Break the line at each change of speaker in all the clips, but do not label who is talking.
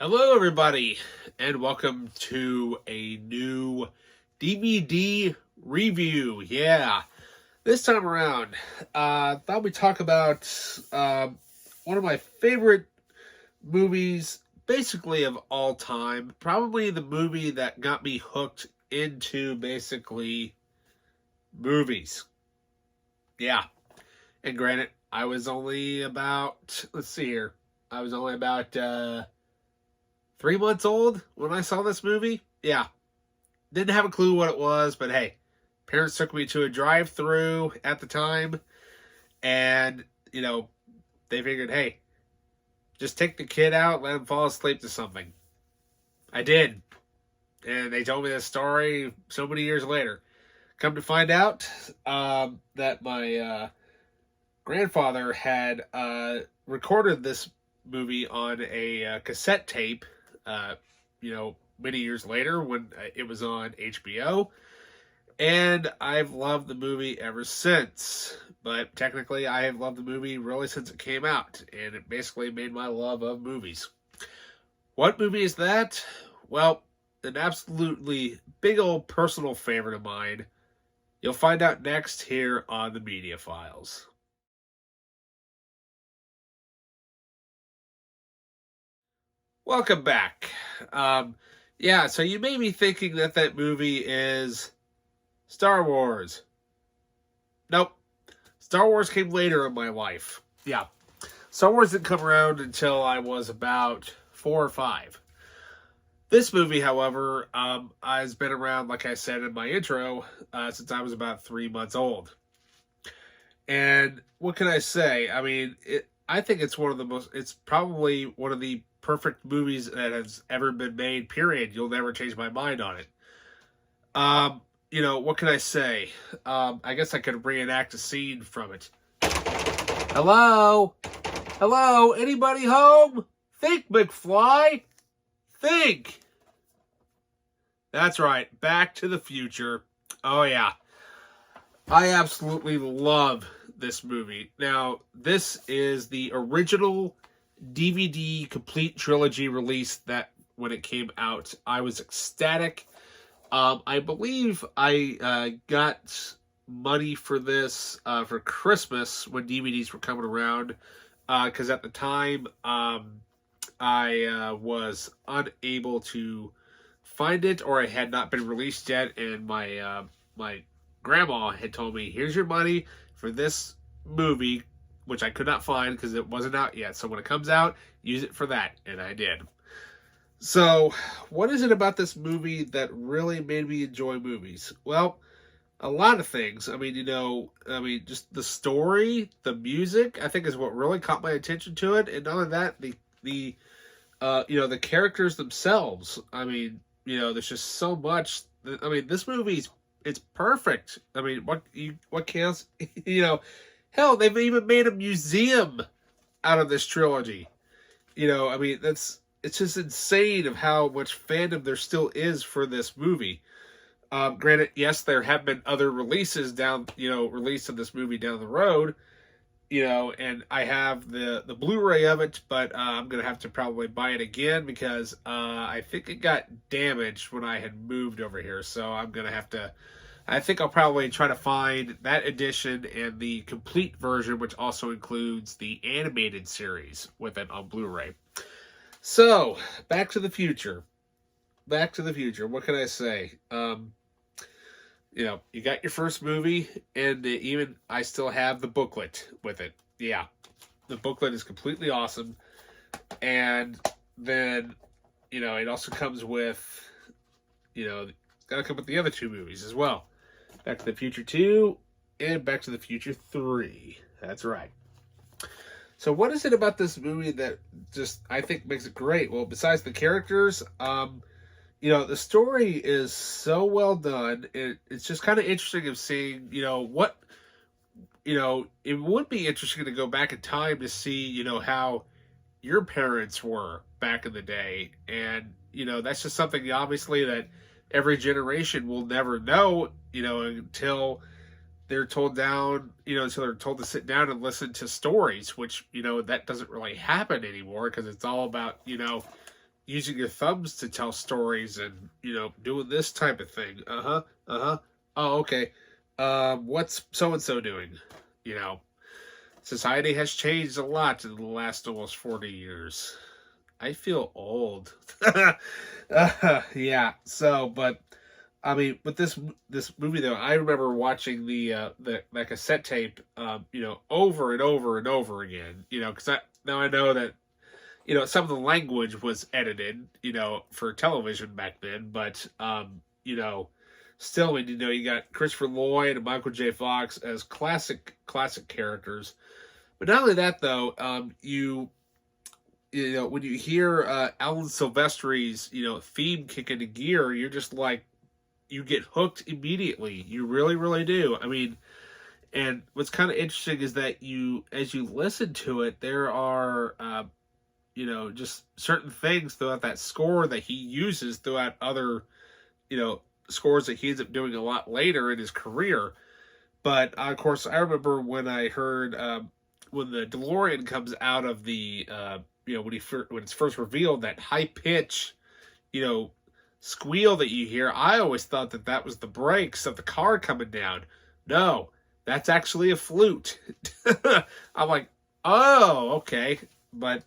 Hello, everybody, and welcome to a new DVD review. Yeah, this time around, thought we'd talk about one of my favorite movies, basically of all time. Probably the movie that got me hooked into basically movies. Yeah, and granted, I was only about, let's see here, I was only about 3 months old when I saw this movie. Yeah. Didn't have a clue what it was, but hey, parents took me to a drive-through at the time, and, they figured, hey, just take the kid out, let him fall asleep to something. I did. And they told me this story so many years later. Come to find out that my grandfather had recorded this movie on a cassette tape, many years later when it was on HBO. And I've loved the movie ever since. But technically, I have loved the movie really since it came out. And it basically made my love of movies. What movie is that? Well, an absolutely big old personal favorite of mine. You'll find out next here on the Media Files. Welcome back. So you may be thinking that movie is Star Wars. Nope. Star Wars came later in my life. Yeah. Star Wars didn't come around until I was about 4 or 5. This movie, however, has been around, like I said in my intro, since I was about 3 months old. And what can I say? I mean, I think it's probably one of the perfect movies that has ever been made, period. You'll never change my mind on it. What can I say? I guess I could reenact a scene from it. Hello? Hello? Anybody home? Think, McFly. Think. That's right. Back to the Future. Oh, yeah. I absolutely love this movie. Now, this is the original DVD complete trilogy release that when it came out, I was ecstatic. I believe I got money for this for Christmas when DVDs were coming around, because at the time I was unable to find it, or it had not been released yet, and my grandma had told me, here's your money for this movie, which I could not find because it wasn't out yet. So when it comes out, use it for that. And I did. So what is it about this movie that really made me enjoy movies? Well, a lot of things. Just the story, the music, I think is what really caught my attention to it. And not only that, the characters themselves. There's just so much. This movie's it's perfect. What counts? Hell, they've even made a museum out of this trilogy. It's just insane of how much fandom there still is for this movie. Granted, yes, there have been other releases released of this movie down the road, and I have the Blu-ray of it, but I'm going to have to probably buy it again because I think it got damaged when I had moved over here. So I think I'll probably try to find that edition and the complete version, which also includes the animated series with it on Blu-ray. So, Back to the Future. Back to the Future. What can I say? You got your first movie, and even I still have the booklet with it. Yeah, the booklet is completely awesome. And then, it also comes with, it's got to come with the other 2 movies as well. Back to the Future 2 and Back to the Future 3. That's right. So what is it about this movie that just, I think, makes it great? Well, besides the characters, the story is so well done. It's just kind of interesting of seeing, it would be interesting to go back in time to see, how your parents were back in the day. And, that's just something, obviously, that every generation will never know, until they're told to sit down and listen to stories, which, that doesn't really happen anymore because it's all about, using your thumbs to tell stories and, doing this type of thing. Oh, okay. What's so-and-so doing? You know, society has changed a lot in the last almost 40 years. I feel old. Yeah. So, but I mean, with this movie though, I remember watching the cassette tape, over and over and over again. Because now I know that some of the language was edited, for television back then, but still, you got Christopher Lloyd and Michael J. Fox as classic characters. But not only that, though, when you hear Alan Silvestri's theme kick into gear, you're just like, you get hooked immediately. You really, really do. I mean, and what's kind of interesting is that as you listen to it, there are just certain things throughout that score that he uses throughout other scores that he ends up doing a lot later in his career. But of course, I remember when I heard when the DeLorean comes out of the when it's first revealed, that high pitch squeal that you hear. I always thought that was the brakes of the car coming down. No, that's actually a flute. I'm like, oh, okay. But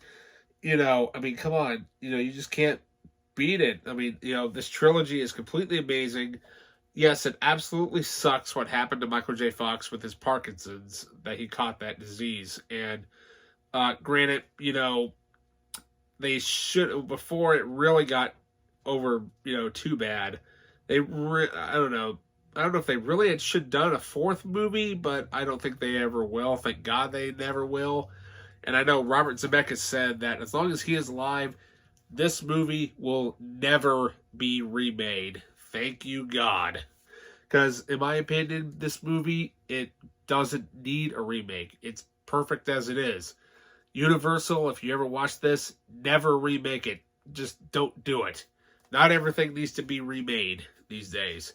I mean, come on, you just can't beat it. I mean, this trilogy is completely amazing. Yes, it absolutely sucks what happened to Michael J. Fox with his Parkinson's, that he caught that disease. And granted, they should, before it really got over, too bad. I don't know. I don't know if they really should done a fourth movie, but I don't think they ever will. Thank God they never will. And I know Robert Zemeckis said that as long as he is alive, this movie will never be remade. Thank you, God. Because, in my opinion, this movie, it doesn't need a remake. It's perfect as it is. Universal, if you ever watch this, never remake it. Just don't do it. Not everything needs to be remade these days.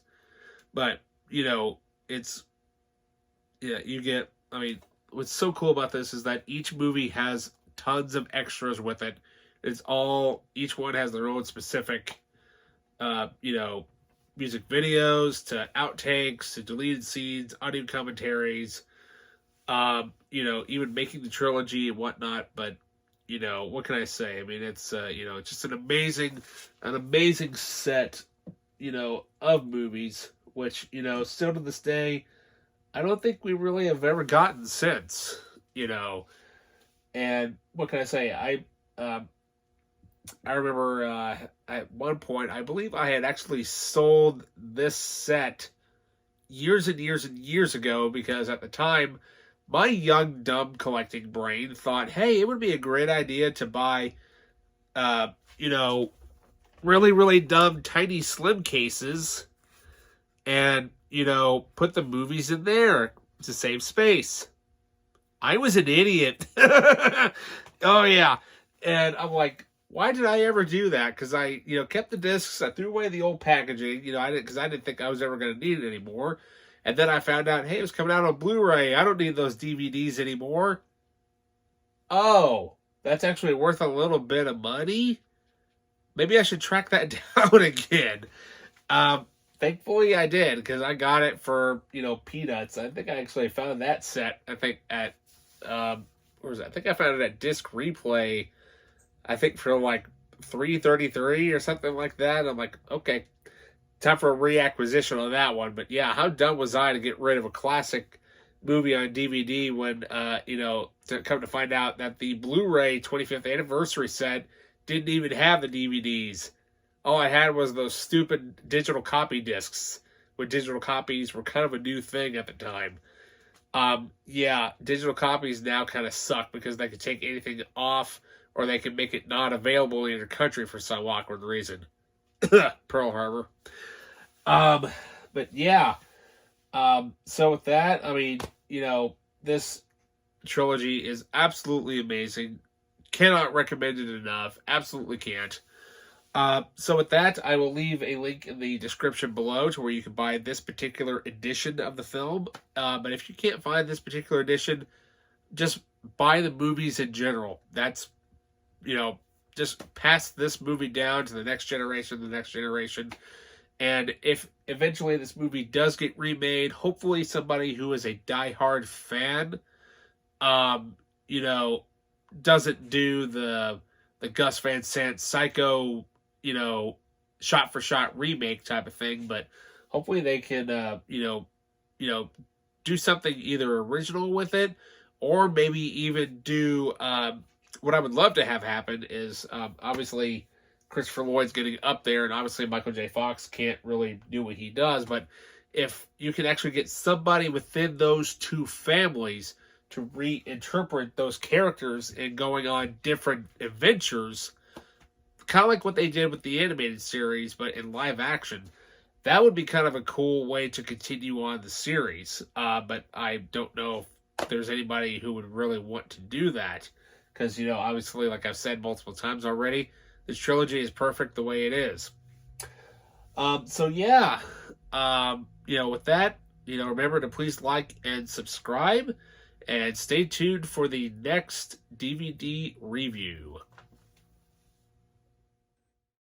But, it's... Yeah, I mean, what's so cool about this is that each movie has tons of extras with it. Each one has their own specific, music videos to outtakes to deleted scenes, audio commentaries, even making the trilogy and whatnot. But, what can I say? I mean, it's, it's just an amazing set, of movies, which, still to this day, I don't think we really have ever gotten since, and what can I say? I remember at one point, I believe I had actually sold this set years and years and years ago, because at the time, my young, dumb collecting brain thought, hey, it would be a great idea to buy, really, really dumb, tiny, slim cases and, put the movies in there to save space. I was an idiot. Oh, yeah. And I'm like, why did I ever do that? Because I, kept the discs. I threw away the old packaging, because I didn't think I was ever going to need it anymore. And then I found out, hey, it was coming out on Blu-ray. I don't need those DVDs anymore. Oh, that's actually worth a little bit of money? Maybe I should track that down again. Thankfully, I did, because I got it for, peanuts. I think I actually found that set, I think, at, where was it? I think I found it at Disc Replay, I think for like $3.33 or something like that. I'm like, okay, time for a reacquisition on that one. But yeah, how dumb was I to get rid of a classic movie on DVD when, to come to find out that the Blu-ray 25th anniversary set didn't even have the DVDs. All I had was those stupid digital copy discs, when digital copies were kind of a new thing at the time. Yeah, digital copies now kind of suck because they can take anything off, or they can make it not available in your country for some awkward reason. Pearl Harbor. But yeah. So with that, I mean, this trilogy is absolutely amazing. Cannot recommend it enough. Absolutely can't. So with that, I will leave a link in the description below to where you can buy this particular edition of the film. But if you can't find this particular edition, just buy the movies in general. That's, just pass this movie down to the next generation. And if eventually this movie does get remade, hopefully somebody who is a diehard fan, you know, doesn't do the Gus Van Sant Psycho, you know, shot for shot remake type of thing, but hopefully they can, do something either original with it, or maybe even do what I would love to have happen is obviously Christopher Lloyd's getting up there, and obviously Michael J. Fox can't really do what he does, but if you can actually get somebody within those two families to reinterpret those characters and going on different adventures, kind of like what they did with the animated series, but in live action, that would be kind of a cool way to continue on the series. But I don't know if there's anybody who would really want to do that. Because, you know, obviously, like I've said multiple times already, this trilogy is perfect the way it is. So, yeah. With that, remember to please like and subscribe. And stay tuned for the next DVD review.